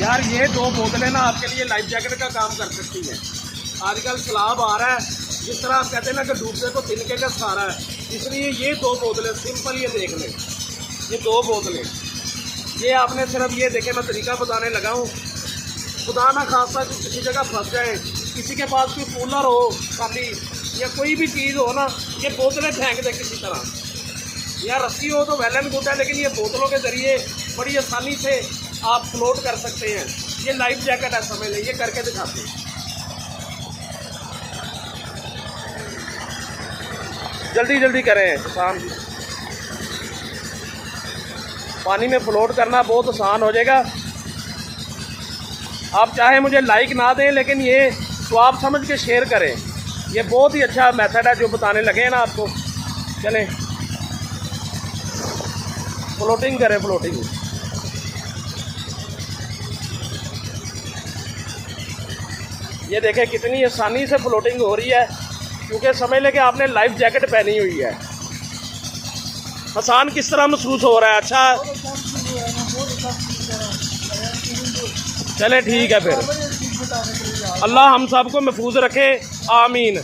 यार ये 2 बोतलें ना आपके लिए लाइफ जैकेट का काम कर सकती हैं। आजकल सैलाब आ रहा है, जिस तरह आप कहते हैं ना कि डूबने को तिनके का सहारा है, इसलिए ये 2 बोतलें सिंपल ये देख लें। ये 2 बोतलें, ये आपने सिर्फ ये देखें, मैं तरीका बताने लगा हूँ। खुदा ना खासा किसी जगह फंस जाए, किसी के पास कोई कूलर हो खाली या कोई भी चीज़ हो ना, ये बोतलें फेंक दे किसी तरह, या रस्सी हो तो वेल एंड गुड है, लेकिन ये बोतलों के ज़रिए बड़ी आसानी से आप फ्लोट कर सकते हैं। ये लाइफ जैकेट है, समझ लें, ये करके दिखाते हैं। जल्दी जल्दी करें, आसान, पानी में फ्लोट करना बहुत आसान हो जाएगा। आप चाहे मुझे लाइक ना दें, लेकिन ये स्वाब समझ के शेयर करें। ये बहुत ही अच्छा मेथड है जो बताने लगे हैं ना आपको। चलें फ्लोटिंग करें, फ्लोटिंग। ये देखें कितनी आसानी से फ्लोटिंग हो रही है, क्योंकि समझ लें कि आपने लाइफ जैकेट पहनी हुई है। आसान किस तरह महसूस हो रहा है? अच्छा, चले ठीक है फिर। अल्लाह हम सबको महफूज रखे, आमीन।